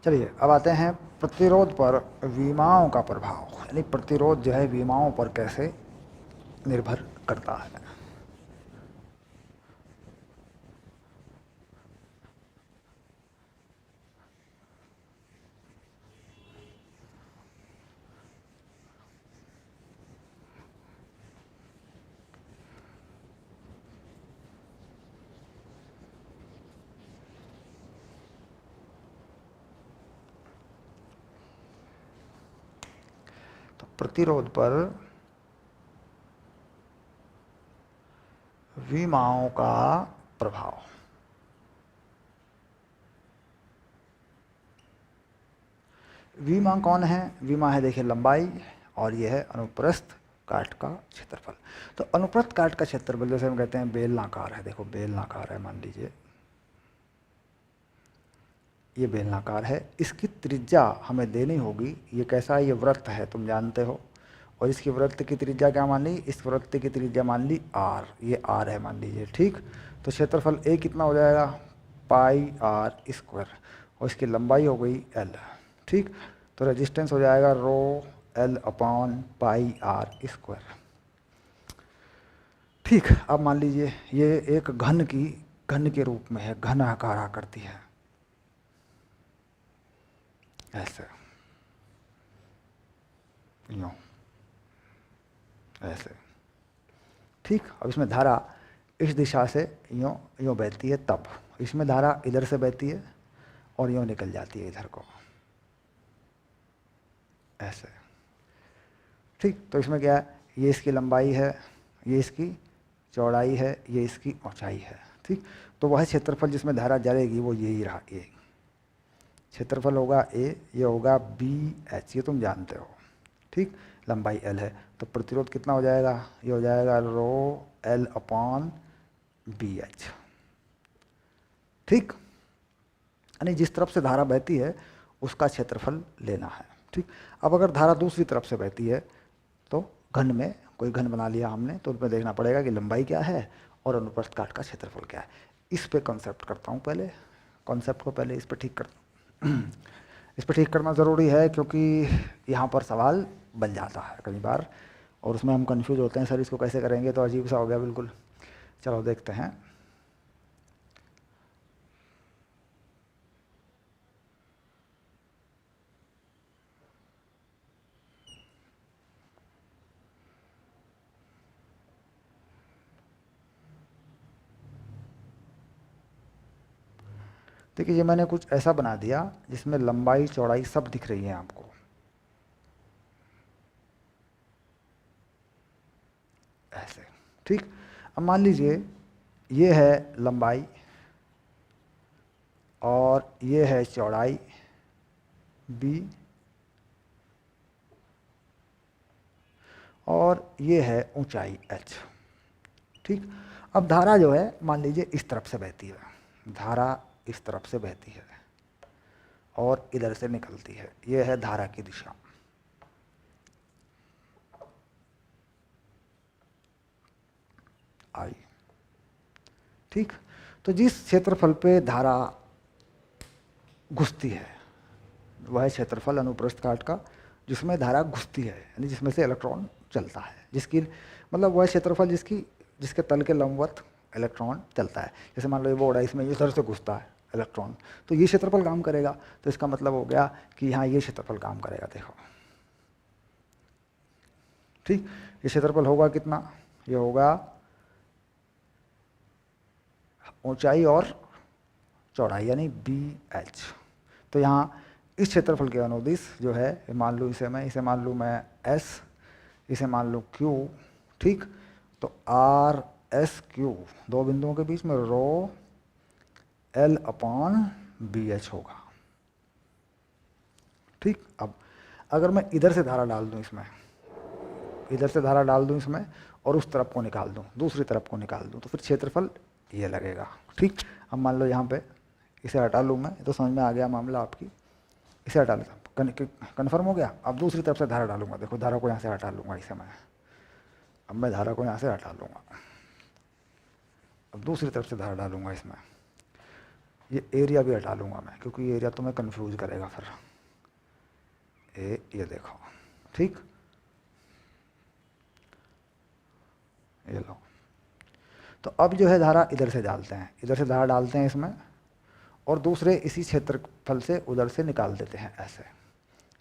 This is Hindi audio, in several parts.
चलिए अब आते हैं प्रतिरोध पर विमाओं का प्रभाव, यानी प्रतिरोध जो है विमाओं पर कैसे निर्भर करता है। तो प्रतिरोध पर विमाओं का प्रभाव। विमा कौन है? विमा है देखिए लंबाई, और यह है अनुप्रस्थ काट का क्षेत्रफल। तो अनुप्रस्थ काट का क्षेत्रफल जैसे हम कहते हैं बेलनाकार है, देखो बेलनाकार है, मान लीजिए ये बेलनाकार है, इसकी त्रिज्या हमें देनी होगी। ये कैसा है? ये वृत्त है, तुम जानते हो, और इसकी वृत्त की त्रिज्या क्या मान ली? इस वृत्त की त्रिज्या मान ली आर, ये आर है मान लीजिए, ठीक। तो क्षेत्रफल ए कितना हो जाएगा? पाई आर स्क्वायर, और इसकी लंबाई हो गई एल, ठीक। तो रेजिस्टेंस हो जाएगा rho L upon pi R square, ठीक। अब मान लीजिए ये एक घन के रूप में है, घन आकार आकृति है ऐसे, यूँ ऐसे, ठीक। अब इसमें धारा इस दिशा से यूँ यूँ बहती है, तब इसमें धारा इधर से बहती है और यूँ निकल जाती है इधर को ऐसे, ठीक। तो इसमें क्या है? ये इसकी लंबाई है, ये इसकी चौड़ाई है, ये इसकी ऊंचाई है, ठीक। तो वह क्षेत्रफल जिसमें धारा जाएगी वो यही रहा, ये क्षेत्रफल होगा ए, ये होगा बी एच, ये तुम जानते हो, ठीक। लंबाई एल है, तो प्रतिरोध कितना हो जाएगा? ये हो जाएगा rho L upon B H, ठीक। यानी जिस तरफ से धारा बहती है उसका क्षेत्रफल लेना है, ठीक। अब अगर धारा दूसरी तरफ से बहती है तो घन में कोई घन बना लिया हमने, तो उसमें देखना पड़ेगा कि लंबाई क्या है और अनुप्रस्थ काट का क्षेत्रफल क्या है। इस पे कॉन्सेप्ट करता हूँ पहले, कॉन्सेप्ट को पहले इस पे ठीक करता हूँ। इस पे ठीक करना ज़रूरी है क्योंकि यहाँ पर सवाल बन जाता है कई बार, और उसमें हम कंफ्यूज होते हैं, सर इसको कैसे करेंगे, तो अजीब सा हो गया बिल्कुल। चलो देखते हैं। देखिए ये मैंने कुछ ऐसा बना दिया जिसमें लंबाई चौड़ाई सब दिख रही है आपको, ऐसे, ठीक। अब मान लीजिए ये है लंबाई और ये है चौड़ाई बी, और ये है ऊंचाई एच, ठीक। अब धारा जो है मान लीजिए इस तरफ से बहती है, धारा इस तरफ से बहती है और इधर से निकलती है, ये है धारा की दिशा, आई, ठीक। तो जिस क्षेत्रफल पे धारा घुसती है वह क्षेत्रफल अनुप्रस्थ काट का जिसमें धारा घुसती है, यानी जिसमें से इलेक्ट्रॉन चलता है, जिसकी मतलब वह क्षेत्रफल जिसके तल के लंबवत इलेक्ट्रॉन चलता है। जैसे मान लो ये बोर्ड है, इसमें इधर से घुसता है इलेक्ट्रॉन, तो ये क्षेत्रफल काम करेगा। तो इसका मतलब हो गया कि यहाँ ये क्षेत्रफल काम करेगा, देखो, ठीक। ये क्षेत्रफल होगा कितना? ये होगा ऊंचाई और चौड़ाई यानी बी एच। तो यहाँ इस क्षेत्रफल के अनुदिश जो है, मान लूँ इसे मान लूँ मैं एस, इसे मान लूँ क्यू, ठीक। तो आर एस क्यू, दो बिंदुओं के बीच में rho L upon B H होगा, ठीक। अब अगर मैं इधर से धारा डाल दूँ इसमें, इधर से धारा डाल दूँ इसमें और उस तरफ को निकाल दूँ, दूसरी तरफ को निकाल दूँ, तो फिर क्षेत्रफल ये लगेगा, ठीक। अब मान लो यहाँ पे इसे हटा लूँ मैं, तो समझ में आ गया मामला आपकी। इसे हटा लेता हूँ, कन्फर्म हो गया। अब दूसरी तरफ से धारा डालूंगा, देखो धारा को यहाँ से हटा लूँगा इसे मैं, अब मैं धारा को यहाँ से हटा लूँगा, अब दूसरी तरफ से धारा डालूंगा इसमें, ये एरिया भी हटा लूँगा मैं, क्योंकि एरिया तुम्हें कंफ्यूज करेगा फिर। ये देखो, ठीक, ये लो। तो अब जो है धारा इधर से डालते हैं, इधर से धारा डालते हैं इसमें, और दूसरे इसी क्षेत्रफल से उधर से निकाल देते हैं ऐसे,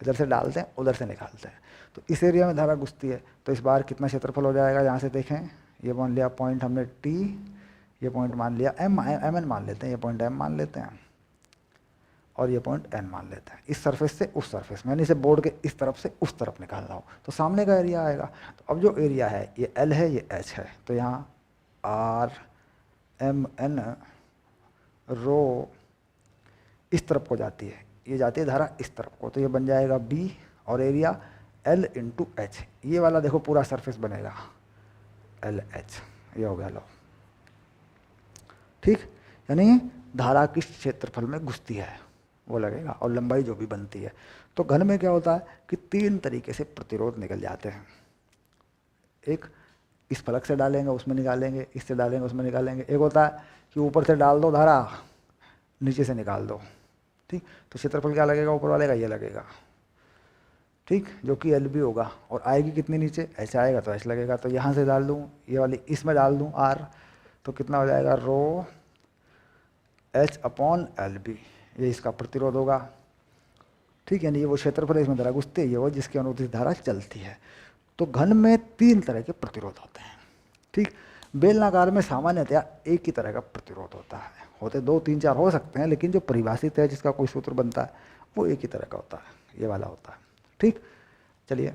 इधर से डालते हैं उधर से निकालते हैं। तो इस एरिया में धारा घुसती है, तो इस बार कितना क्षेत्रफल हो जाएगा, यहाँ से देखें, ये मान लिया पॉइंट हमने टी, ये पॉइंट मान लिया एम एन मान लेते हैं, ये पॉइंट एम मान लेते हैं, और ये पॉइंट एन मान लेते हैं। इस सरफेस से उस सरफेस में, यानी इसे बोर्ड के इस तरफ से उस तरफ निकालना हो तो सामने का एरिया आएगा। तो अब जो एरिया है ये एल है, ये एच है, तो यहाँ आर एम एन रो इस तरफ को जाती है, ये जाती है धारा इस तरफ को, तो ये बन जाएगा बी, और एरिया एल इंटू एच, ये वाला देखो पूरा सरफेस बनेगा एल एच, ये हो गया लो, ठीक। यानी धारा किस क्षेत्रफल में घुसती है वो लगेगा, और लंबाई जो भी बनती है। तो घन में क्या होता है कि तीन तरीके से प्रतिरोध निकल जाते हैं। एक इस फलक से डालेंगे उसमें निकालेंगे, इससे डालेंगे उसमें निकालेंगे। एक होता है कि ऊपर से डाल दो धारा, नीचे से निकाल दो, ठीक। तो क्षेत्रफल क्या लगेगा ऊपर वाले का, ये लगेगा, ठीक, जो कि एल बी होगा, और आएगी कितनी नीचे, ऐसे आएगा तो ऐसे लगेगा। तो यहाँ से डाल दूँ ये वाली, इसमें डाल दूँ आर, तो कितना हो जाएगा रो एच अपॉन एल बी, ये इसका प्रतिरोध होगा, ठीक है। यानी ये वो क्षेत्रफल है, इसमें धारा घुसती है, ये वो जिसके अनुरूप धारा चलती है। तो घन में तीन तरह के प्रतिरोध होते हैं, ठीक। बेलनाकार में सामान्यतया एक ही तरह का प्रतिरोध होता है, होते दो तीन चार हो सकते हैं, लेकिन जो परिभाषित है जिसका कोई सूत्र बनता है वो एक ही तरह का होता है, ये वाला होता है, ठीक। चलिए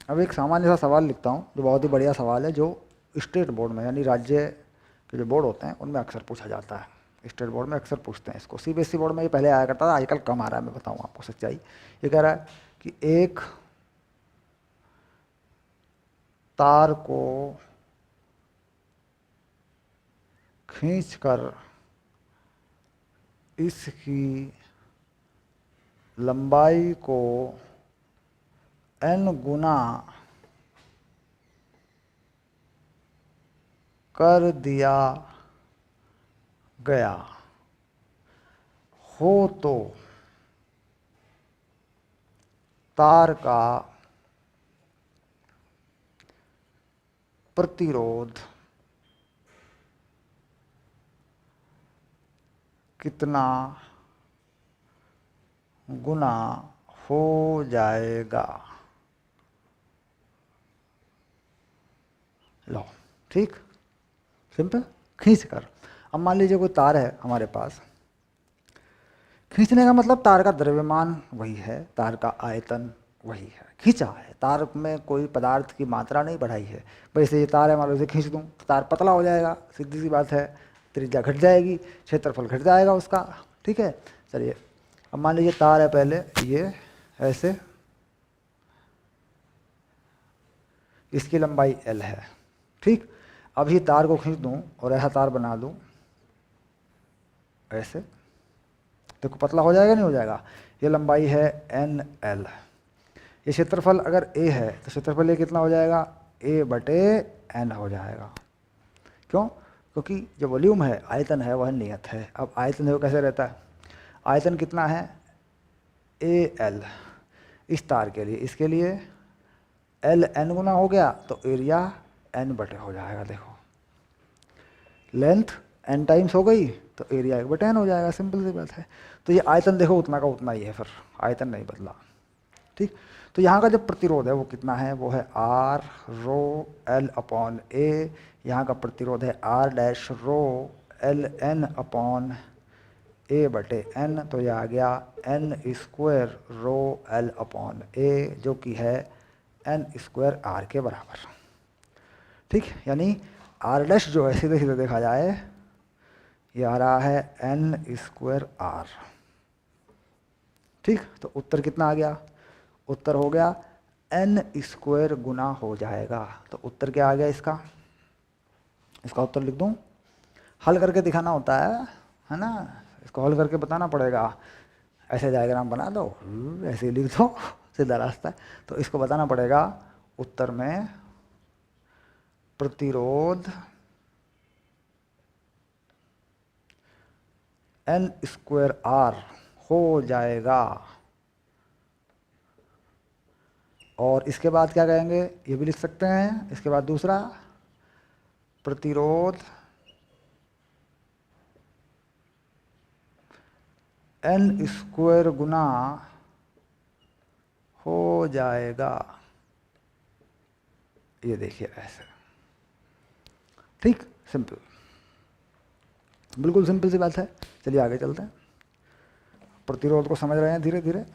अब एक सामान्य सा सवाल लिखता हूँ, जो बहुत ही बढ़िया सवाल है, जो स्टेट बोर्ड में यानी राज्य के जो बोर्ड होते हैं उनमें अक्सर पूछा जाता है। स्टेट बोर्ड में अक्सर पूछते हैं इसको, सीबीएसई बोर्ड में ये पहले आया करता था, आजकल कम आ रहा है। मैं बताऊँ आपको सच्चाई, ये कह रहा है कि एक तार को खींचकर इसकी लंबाई को n गुना कर दिया गया हो तो तार का प्रतिरोध कितना गुना हो जाएगा, लो, ठीक, सिंपल, खींच कर। अब मान लीजिए कोई तार है हमारे पास, खींचने का मतलब तार का द्रव्यमान वही है, तार का आयतन वही है, खींचा है, तार में कोई पदार्थ की मात्रा नहीं बढ़ाई है। वैसे ये तार है, मान लो इसे खींच दूँ तो तार पतला हो जाएगा, सीधी सी बात है, त्रिज्या घट जाएगी, क्षेत्रफल घट जाएगा उसका, ठीक है। चलिए अब मान लीजिए तार है, पहले ये ऐसे, इसकी लंबाई L है, ठीक। अभी तार को खींच दूँ और ऐसा तार बना दूँ ऐसे, देखो पतला हो जाएगा नहीं हो जाएगा। ये लंबाई है NL, ये क्षेत्रफल अगर A है तो क्षेत्रफल ये कितना हो जाएगा, A/N हो जाएगा। क्यों, क्योंकि जो वॉल्यूम है, आयतन है, वह नियत है। अब आयतन है वो कैसे रहता है, आयतन कितना है AL, इस तार के लिए, इसके लिए L N गुना हो गया तो एरिया N/, हो जाएगा। देखो लेंथ N टाइम्स हो गई तो एरिया 1/n हो जाएगा, सिंपल सी बात है। तो ये आयतन देखो उतना का उतना ही है, फिर आयतन नहीं बदला, ठीक। तो यहाँ का जो प्रतिरोध है वो कितना है, वो है R rho L upon A, यहाँ का प्रतिरोध है R dash rho L N upon A/N, तो ये आ गया N² row L upon A, जो कि है N² R के बराबर, ठीक। यानी R डैश जो है सीधे सीधे देखा जाए ये आ रहा है N² R, ठीक। तो उत्तर कितना आ गया, उत्तर हो गया N² गुना हो जाएगा। तो उत्तर क्या आ गया इसका, इसका उत्तर लिख दूं, हल करके दिखाना होता है ना। इसको हल करके बताना पड़ेगा। ऐसे डायग्राम बना दो, ऐसे ही लिख दो, सीधा रास्ता है। तो इसको बताना पड़ेगा उत्तर में प्रतिरोध n स्क्वायर r हो जाएगा। और इसके बाद क्या कहेंगे, ये भी लिख सकते हैं। इसके बाद दूसरा, प्रतिरोध n स्क्वायर गुना हो जाएगा। ये देखिए ऐसे, ठीक, सिंपल, बिल्कुल सिंपल सी बात है। चलिए आगे चलते हैं। प्रतिरोध को समझ रहे हैं धीरे धीरे।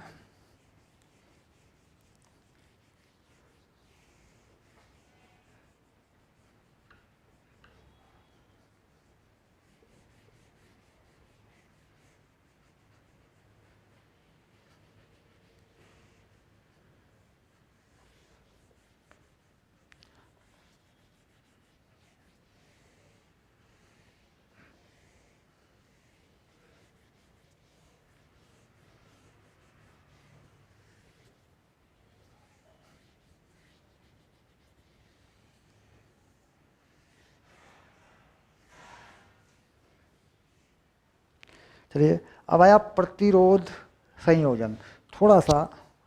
चलिए अब आया प्रतिरोध संयोजन। थोड़ा सा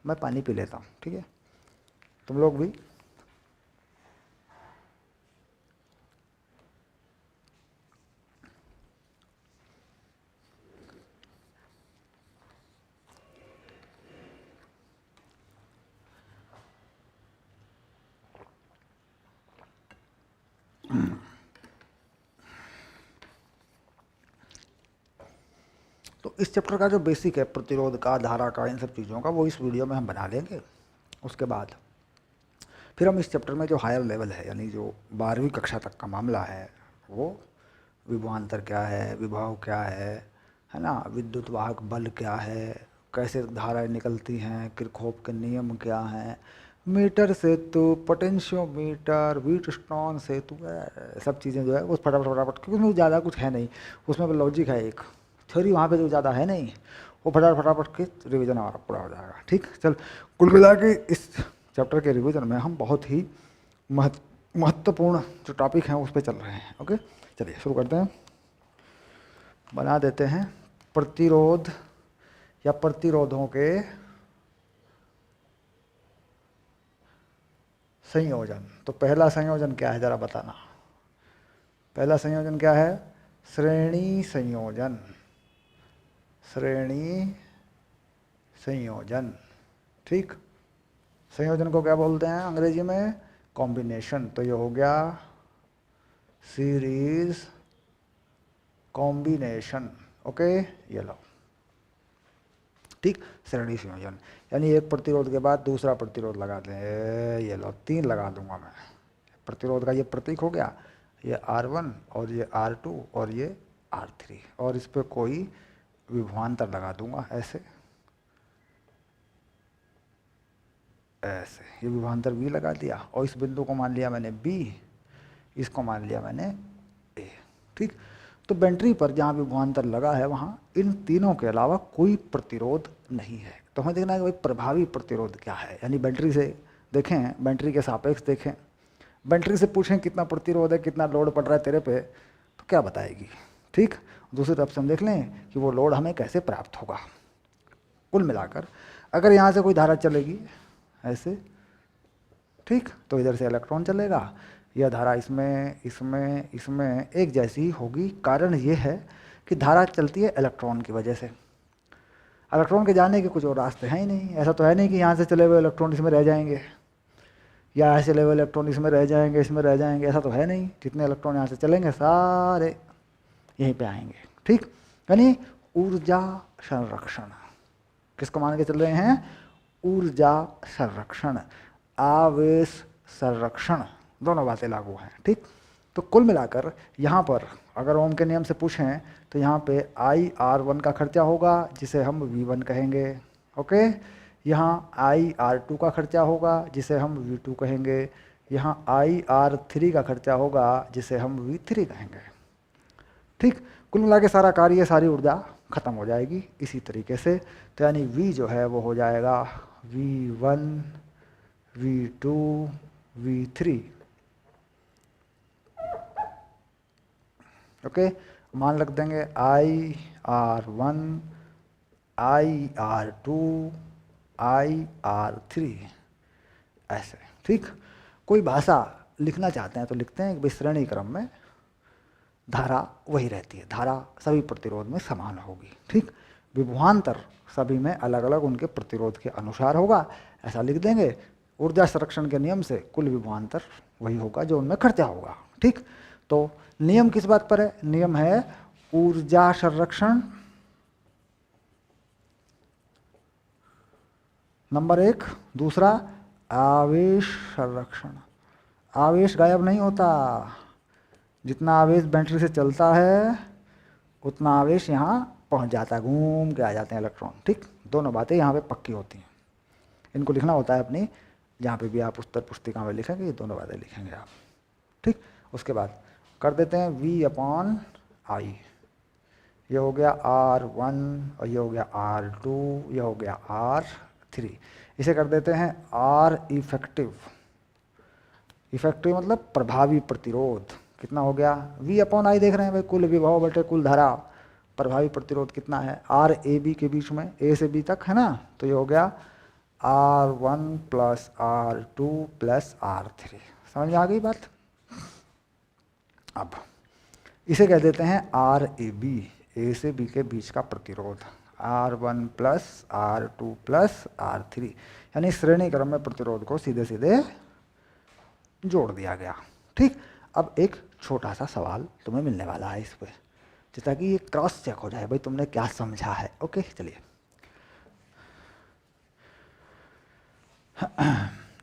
मैं पानी पी लेता हूँ, ठीक है, तुम लोग भी। तो इस चैप्टर का जो बेसिक है प्रतिरोध का, धारा का, इन सब चीज़ों का, वो इस वीडियो में हम बना लेंगे। उसके बाद फिर हम इस चैप्टर में जो हायर लेवल है, यानी जो 12वीं कक्षा तक का मामला है, वो विभवांतर क्या है, विभव क्या है ना, विद्युत वाहक बल क्या है, कैसे धाराएं निकलती हैं, किरचॉफ के नियम क्या हैं, मीटर सेतु, पोटेंशियोमीटर, व्हीटस्टोन सेतु, सब चीज़ें जो है वो फटाफट फटाफट, क्योंकि उसमें ज़्यादा कुछ है नहीं, उसमें लॉजिक है एक थ्योरी, वहाँ पे जो ज़्यादा है नहीं, वो फटाफट फटाफट के रिवीजन हमारा पूरा हो जाएगा। ठीक, चल, कुल मिला के इस चैप्टर के रिवीजन में हम बहुत ही महत्वपूर्ण जो टॉपिक हैं उस पर चल रहे हैं। ओके, चलिए शुरू करते हैं। बना देते हैं प्रतिरोध या प्रतिरोधों के संयोजन। तो पहला संयोजन क्या है जरा बताना। पहला संयोजन क्या है? श्रेणी संयोजन। श्रेणी संयोजन, ठीक। संयोजन को क्या बोलते हैं अंग्रेजी में? कॉम्बिनेशन। तो ये हो गया सीरीज कॉम्बिनेशन। ओके, ये लो, ठीक। श्रेणी संयोजन यानी एक प्रतिरोध के बाद दूसरा प्रतिरोध लगा दें। ये लो, 3 लगा दूंगा मैं। प्रतिरोध का ये प्रतीक हो गया, ये R1 और ये R2 और ये R3, और इस पर कोई विभवांतर लगा दूंगा ऐसे ऐसे। ये विभवांतर V लगा दिया और इस बिंदु को मान लिया मैंने B, इसको मान लिया मैंने A, ठीक। तो बैटरी पर जहाँ विभवांतर लगा है वहाँ इन तीनों के अलावा कोई प्रतिरोध नहीं है। तो हमें देखना है कि भाई प्रभावी प्रतिरोध क्या है, यानी बैटरी से देखें, बैटरी के सापेक्ष देखें, बैटरी से पूछें कितना प्रतिरोध है, कितना लोड पड़ रहा है तेरे पे, तो क्या बताएगी, ठीक। दूसरी तरफ से हम देख लें कि वो लोड हमें कैसे प्राप्त होगा। कुल मिलाकर अगर यहाँ से कोई धारा चलेगी ऐसे, ठीक, तो इधर से इलेक्ट्रॉन चलेगा। यह धारा इसमें इसमें इसमें एक जैसी होगी। कारण ये है कि धारा चलती है इलेक्ट्रॉन की वजह से। इलेक्ट्रॉन के जाने के कुछ और रास्ते हैं ही नहीं। ऐसा तो है नहीं कि यहाँ से चले हुए इलेक्ट्रॉन इसमें रह जाएंगे, या ऐसे चले हुए इलेक्ट्रॉन इसमें रह जाएंगे, इसमें रह जाएंगे, ऐसा तो है नहीं। जितने इलेक्ट्रॉन यहाँ से चलेंगे सारे यहीं पे आएंगे, ठीक। यानी ऊर्जा संरक्षण, किसको मान के चल रहे हैं? ऊर्जा संरक्षण, आवेश संरक्षण, दोनों बातें लागू हैं, ठीक। तो कुल मिलाकर यहाँ पर अगर ओम के नियम से पूछें तो यहाँ पे IR1 का खर्चा होगा जिसे हम V1 कहेंगे। ओके, यहाँ IR2 का खर्चा होगा जिसे हम V2 कहेंगे। यहाँ IR3 का खर्चा होगा जिसे हम V3 कहेंगे। ठीक, कुल मिला के सारा कार्य, सारी ऊर्जा खत्म हो जाएगी इसी तरीके से। तो यानी V जो है वो हो जाएगा V1 V2 V3। ओके, मान रख देंगे IR1 IR2 IR3 ऐसे। ठीक, कोई भाषा लिखना चाहते हैं तो लिखते हैं कि श्रेणी क्रम में धारा वही रहती है, धारा सभी प्रतिरोध में समान होगी। ठीक, विभवांतर सभी में अलग अलग उनके प्रतिरोध के अनुसार होगा, ऐसा लिख देंगे। ऊर्जा संरक्षण के नियम से कुल विभवांतर वही होगा जो उनमें खर्चा होगा। ठीक, तो नियम किस बात पर है? नियम है ऊर्जा संरक्षण नंबर 1, दूसरा आवेश संरक्षण। आवेश गायब नहीं होता, जितना आवेश बैटरी से चलता है उतना आवेश यहाँ पहुँच जाता है, घूम के आ जाते हैं इलेक्ट्रॉन। ठीक, दोनों बातें यहाँ पे पक्की होती हैं, इनको लिखना होता है अपनी, जहाँ पे भी आप उत्तर पुस्तिका में लिखेंगे ये दोनों बातें लिखेंगे आप। ठीक, उसके बाद कर देते हैं V/I, ये हो गया R1 और ये हो गया R2, ये हो गया R3। इसे कर देते हैं R इफेक्टिव। इफेक्टिव मतलब प्रभावी प्रतिरोध। कितना हो गया? V/I देख रहे हैं भाई, कुल विभव बटे कुल धारा। प्रभावी प्रतिरोध कितना है? R A B के बीच में, A से B तक है ना, तो ये हो गया R1 plus R2 plus R3। समझ में आ गई बात? अब इसे कह देते हैं RAB, A से B के बीच का प्रतिरोध। R1 plus R2 plus R3, यानी श्रेणी क्रम में प्रतिरोध को सीधे सीधे जोड़ दिया गया। ठीक, अब एक छोटा सा सवाल तुम्हें मिलने वाला है इस पे, ताकि ये क्रॉस चेक हो जाए भाई तुमने क्या समझा है। ओके, चलिए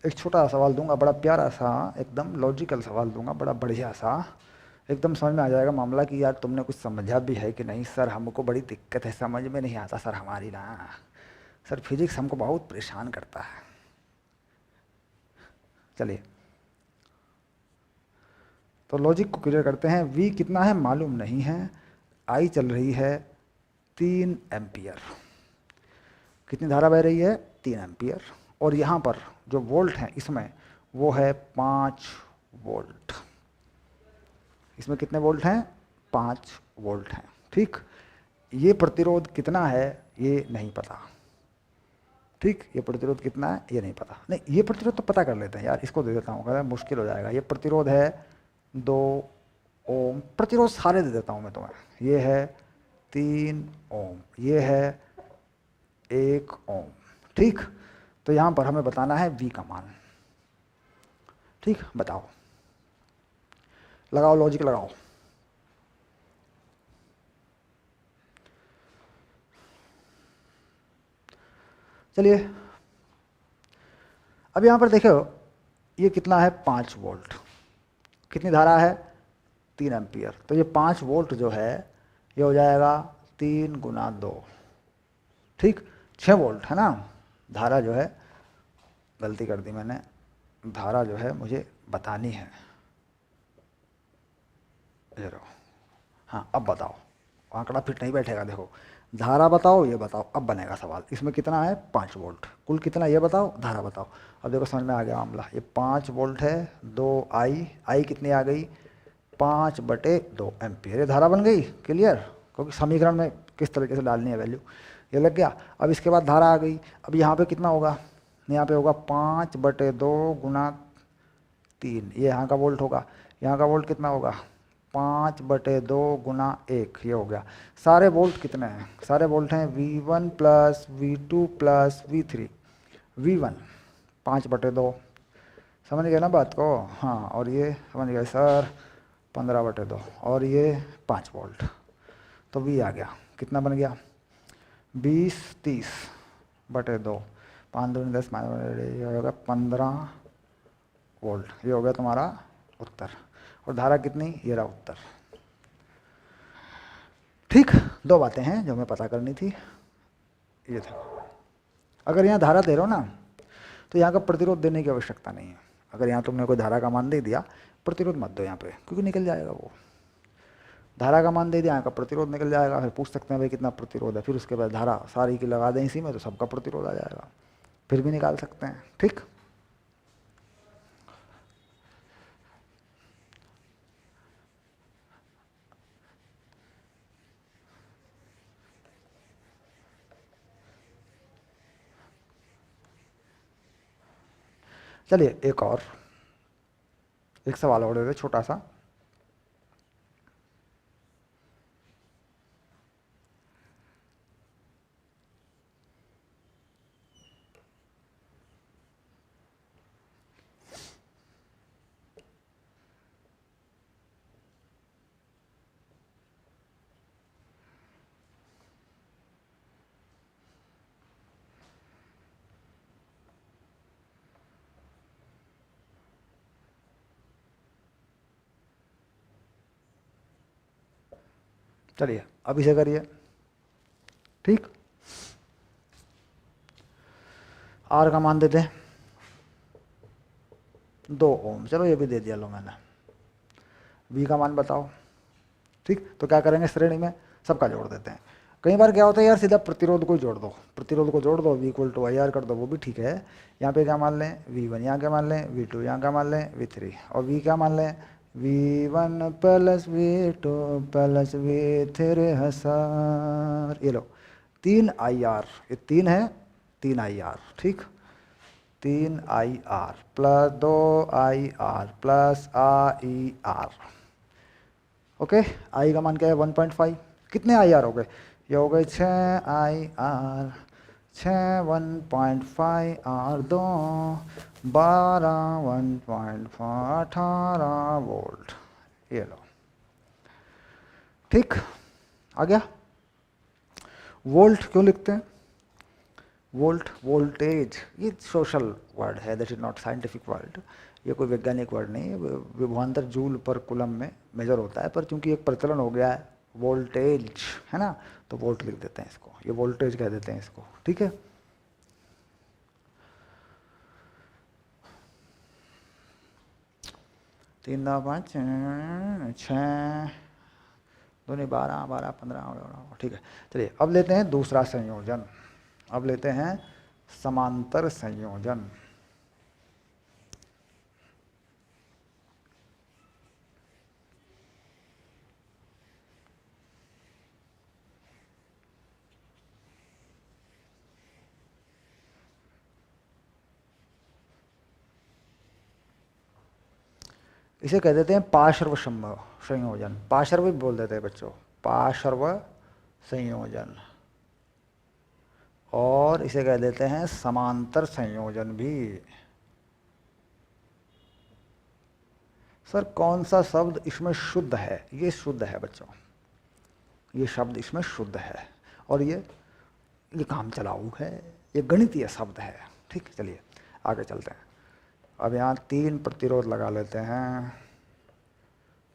एक छोटा सवाल दूंगा, बड़ा प्यारा सा, एकदम लॉजिकल सवाल दूंगा, बड़ा बढ़िया सा, एकदम समझ में आ जाएगा मामला कि यार तुमने कुछ समझा भी है कि नहीं। सर हमको बड़ी दिक्कत है, समझ में नहीं आता सर हमारी ना, सर फिजिक्स हमको बहुत परेशान करता है। चलिए तो लॉजिक को क्लियर करते हैं। V कितना है मालूम नहीं है, I चल रही है 3 एम्पियर। कितनी धारा बह रही है? 3 एम्पियर। और यहाँ पर जो वोल्ट है इसमें वो है 5 वोल्ट। इसमें कितने वोल्ट हैं? 5 वोल्ट हैं। ठीक, ये प्रतिरोध कितना है ये नहीं पता। ठीक, ये प्रतिरोध कितना है ये नहीं पता। नहीं, ये प्रतिरोध तो पता कर लेते हैं यार, इसको दे देता हूँ, अगर मुश्किल हो जाएगा। ये प्रतिरोध है 2 ओम, प्रतिरोध सारे दे देता हूँ मैं तुम्हें। ये है 3 ओम, ये है 1 ओम। ठीक, तो यहाँ पर हमें बताना है V का मान। ठीक, बताओ, लगाओ लॉजिक लगाओ। चलिए अब यहाँ पर देखो ये कितना है? 5 वोल्ट। कितनी धारा है? 3 एम्पियर। तो ये 5 वोल्ट जो है ये हो जाएगा 3 गुना 2। ठीक, 6 वोल्ट है ना। धारा जो है, गलती कर दी मैंने, धारा जो है मुझे बतानी है। ये रहो, हाँ अब बताओ, आंकड़ा फिट नहीं बैठेगा। देखो धारा बताओ, ये बताओ, अब बनेगा सवाल। इसमें कितना है? 5 वोल्ट। कुल कितना ये बताओ, धारा बताओ। अब देखो समझ में आ गया मामला। ये 5 वोल्ट है, 2I कितनी आ गई? 5/2 एम्पियर। ये धारा बन गई। क्लियर? क्योंकि समीकरण में किस तरीके से डालनी है वैल्यू, ये लग गया। अब इसके बाद धारा आ गई। अब यहाँ पे कितना होगा? यहाँ पे होगा 5/2 गुना 3, ये यहाँ का वोल्ट होगा। यहाँ का वोल्ट कितना होगा? 5/2 गुना 1, ये हो गया। सारे वोल्ट कितने हैं? सारे वोल्ट हैं V1 plus V2 plus V3। V1 5/2, समझ गए ना बात को? हाँ, और ये समझ गए सर 15/2, और ये 5 वोल्ट। तो V आ गया, कितना बन गया? 20 30/2, 5 दूनी 10, ये होगा 15 वोल्ट। ये हो गया तुम्हारा उत्तर। और धारा कितनी? ये रहा उत्तर। ठीक, 2 बातें हैं जो हमें पता करनी थी। ये था, अगर यहाँ धारा दे रहे हो ना तो यहाँ का प्रतिरोध देने की आवश्यकता नहीं है। अगर यहाँ तुमने कोई धारा का मान दे दिया, प्रतिरोध मत दो यहाँ पे, क्योंकि निकल जाएगा वो। धारा का मान दे दिया, यहाँ का प्रतिरोध निकल जाएगा। फिर पूछ सकते हैं भाई कितना प्रतिरोध है, फिर उसके बाद धारा सारी की लगा दें इसी में, तो सबका प्रतिरोध आ जाएगा, फिर भी निकाल सकते हैं। ठीक, चलिए एक सवाल और दे छोटा सा। चलिए अब इसे करिए। ठीक, आर का मान देते हैं 2 ओम, चलो ये भी दे दिया लो मैंने। वी का मान बताओ। ठीक, तो क्या करेंगे, श्रेणी में सबका जोड़ देते हैं। कई बार क्या होता है यार, सीधा प्रतिरोध को जोड़ दो, प्रतिरोध को जोड़ दो, V equal to I R कर दो, वो भी ठीक है। यहाँ पे क्या मान लें, V1 यहाँ क्या मान लें, V2 यहाँ क्या मान लें, V3, और V क्या मान लें, V1 plus V2 plus V3 Hisar. ये लो 3 IR, ये 3 है, 3 IR। ठीक, 3 IR plus 2 IR plus IR। Okay, I का मान क्या है 1.5। कितने IR हो गए, ये हो गए 6 IR, 1.5 R 2 12 1.5 18 वोल्ट। ये लो, ठीक, आ गया। वोल्ट क्यों लिखते हैं, वोल्ट वोल्टेज, ये सोशल वर्ड है, that is not scientific word, ये कोई वैज्ञानिक वर्ड नहीं है। विभवांतर जूल पर कुलम में मेजर होता है, पर चूंकि एक प्रचलन हो गया है वोल्टेज, है ना, तो वोल्ट लिख देते हैं इसको, ये वोल्टेज कह देते हैं इसको। ठीक है, तीन 9 5 6 2 12 12 15। ठीक है, चलिए अब लेते हैं दूसरा संयोजन, अब लेते हैं समांतर संयोजन। इसे कह देते हैं पार्श्व संयोजन, पार्श्व भी बोल देते हैं बच्चों, पार्श्व संयोजन। और इसे कह देते हैं समांतर संयोजन भी। सर कौन सा शब्द इसमें शुद्ध है, ये शुद्ध है बच्चों, ये शब्द इसमें शुद्ध है, और ये काम चलाऊ है, ये गणितीय शब्द है। ठीक, चलिए आगे चलते हैं। अब यहाँ 3 प्रतिरोध लगा लेते हैं,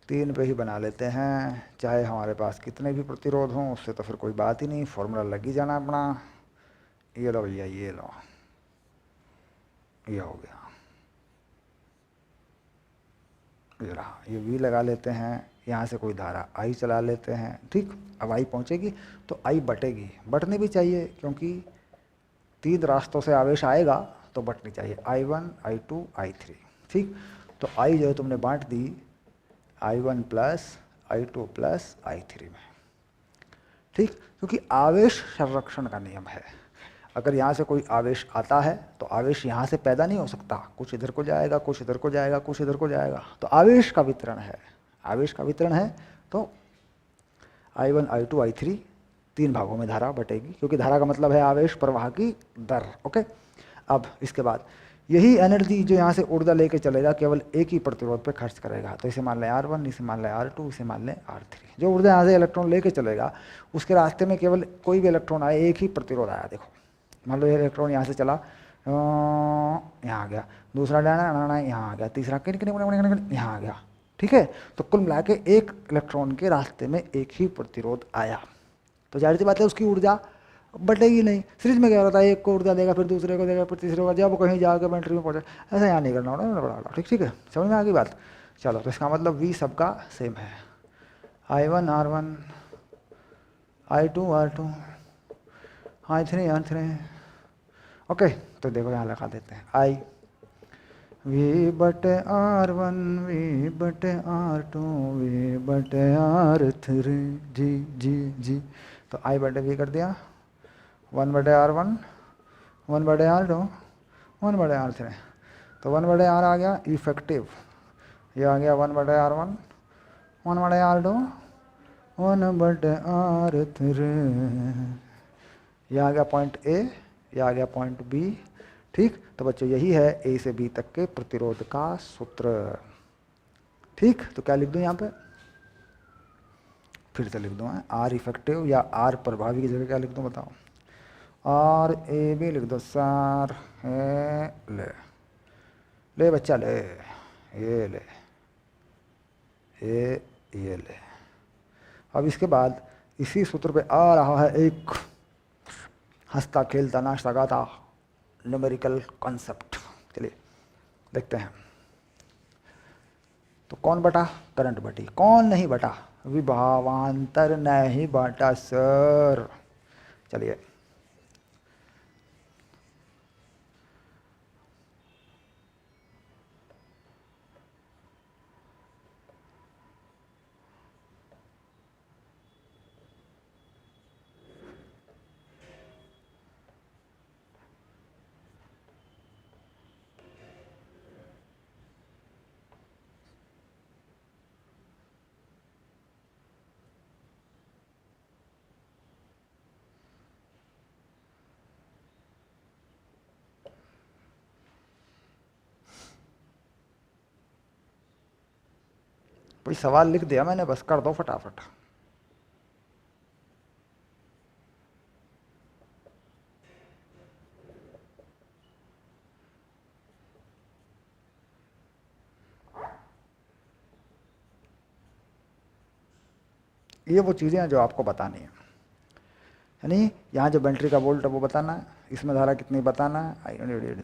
3 पे ही बना लेते हैं, चाहे हमारे पास कितने भी प्रतिरोध हों, उससे तो फिर कोई बात ही नहीं, फॉर्मूला लग ही जाना अपना। ये लो भैया, ये लो, ये हो गया, ये रहा, ये V लगा लेते हैं, यहाँ से कोई धारा I चला लेते हैं। ठीक, अब I पहुँचेगी तो I बटेगी, बटनी भी चाहिए, क्योंकि 3 रास्तों से आवेश आएगा तो बटनी चाहिए, I1 I2 I3। ठीक, तो I जो है तुमने बांट दी I1 plus I2 plus I3 में। ठीक, क्योंकि आवेश संरक्षण का नियम है, अगर यहाँ से कोई आवेश आता है तो आवेश यहाँ से पैदा नहीं हो सकता, कुछ इधर को जाएगा, कुछ इधर को जाएगा, कुछ इधर को जाएगा, तो आवेश का वितरण है, आवेश का वितरण है। तो I1 I2 I3 3 भागों में धारा बटेगी, क्योंकि धारा का मतलब है आवेश प्रवाह की दर। ओके, अब इसके बाद यही एनर्जी जो यहाँ से ऊर्जा लेके चलेगा केवल एक ही प्रतिरोध पे खर्च करेगा, तो इसे मान लें R1, इसे मान लें R2, इसे मान लें R3। जो ऊर्जा यहाँ से इलेक्ट्रॉन लेके चलेगा उसके रास्ते में केवल कोई भी इलेक्ट्रॉन आए, एक ही प्रतिरोध आया। देखो मान लो ये इलेक्ट्रॉन यहाँ से चला, यहाँ आ गया, दूसरा डाना यहाँ आ गया, तीसरा यहाँ आ गया। ठीक है, तो कुल मिला के एक इलेक्ट्रॉन के रास्ते में एक ही प्रतिरोध आया, तो जाहिर सी बात है उसकी ऊर्जा बटेगी नहीं। सीरीज में क्या होता है, एक को ऊर्जा देगा, फिर दूसरे को देगा, फिर तीसरे को, जब कहीं जाकर बैटरी में पहुंचे, ऐसा यहाँ नहीं करना होगा। ठीक, ठीक है, समझ में आ गई बात। चलो, तो इसका मतलब V सबका सेम है। I1 R1, I2 R2, I3 R3। Okay, तो देखो यहाँ लगा देते हैं I V बटे R1 V बटे R2 V बटे R3 जी जी जी। तो I बटे V कर दिया, 1 बटे R1 1 बटे R2 1 बटे R3। तो 1 बटे R आ गया इफेक्टिव, ये आ गया 1 बटे R1 1 बटे R2 1 बटे R3। ये आ गया पॉइंट A, ये आ गया पॉइंट B। ठीक, तो बच्चों यही है A से B तक के प्रतिरोध का सूत्र। ठीक, तो क्या लिख दूं यहाँ पे, फिर से लिख दूँ R इफेक्टिव या R प्रभावी की जगह क्या लिख दूँ बताओ, R ए बी लिख दो सर। ले ले बच्चा ले, ये ले, ये ले। अब इसके बाद इसी सूत्र पे आ रहा है एक हंसता खेलता नाचता गाता न्यूमेरिकल कॉन्सेप्ट। चलिए देखते हैं। तो कौन बटा, करंट बटी, कौन नहीं बटा, विभवांतर नहीं बटा सर। चलिए कोई सवाल लिख दिया मैंने, बस कर दो फटाफट। ये वो चीज़ें हैं जो आपको बतानी है, यानी यहाँ जो बैटरी का वोल्ट है वो बताना है, इसमें धारा कितनी बताना है।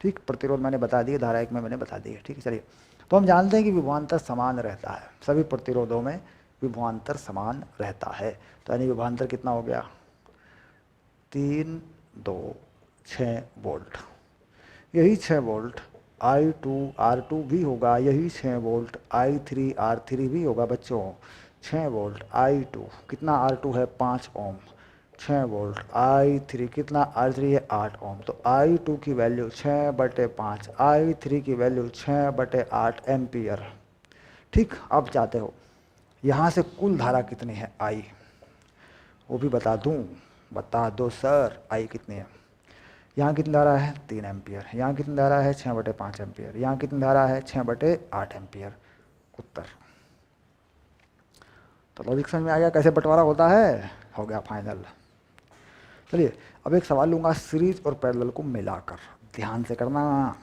ठीक, प्रतिरोध मैंने बता दिए, धारा एक में मैंने बता दी है। ठीक है, चलिए। तो हम जानते हैं कि विभवांतर समान रहता है, सभी प्रतिरोधों में विभवांतर समान रहता है। तो यानी विभवांतर कितना हो गया, 3 2 6 वोल्ट। यही 6 वोल्ट I2 R2 भी होगा, यही 6 वोल्ट I3 R3 भी होगा बच्चों। 6 वोल्ट I2 कितना, R2 है 5 ओम, 6 वोल्ट I3 कितना, R3 है 8 ओम। तो I2 की वैल्यू 6/5, I3 की वैल्यू 6/8 एम्पियर। ठीक, अब चाहते हो यहाँ से कुल धारा कितनी है I, वो भी बता दूँ, बता दो सर I कितनी है। यहाँ कितनी धारा है 3 एम्पियर, यहाँ कितनी धारा है 6/5 एम्पियर, यहाँ कितनी धारा है 6/8 एम्पियर। उत्तर। तो लॉजिक समझ में आ गया कैसे बंटवारा होता है, हो गया फाइनल। चलिए अब एक सवाल लूँगा सीरीज और पैरेलल को मिलाकर, ध्यान से करना।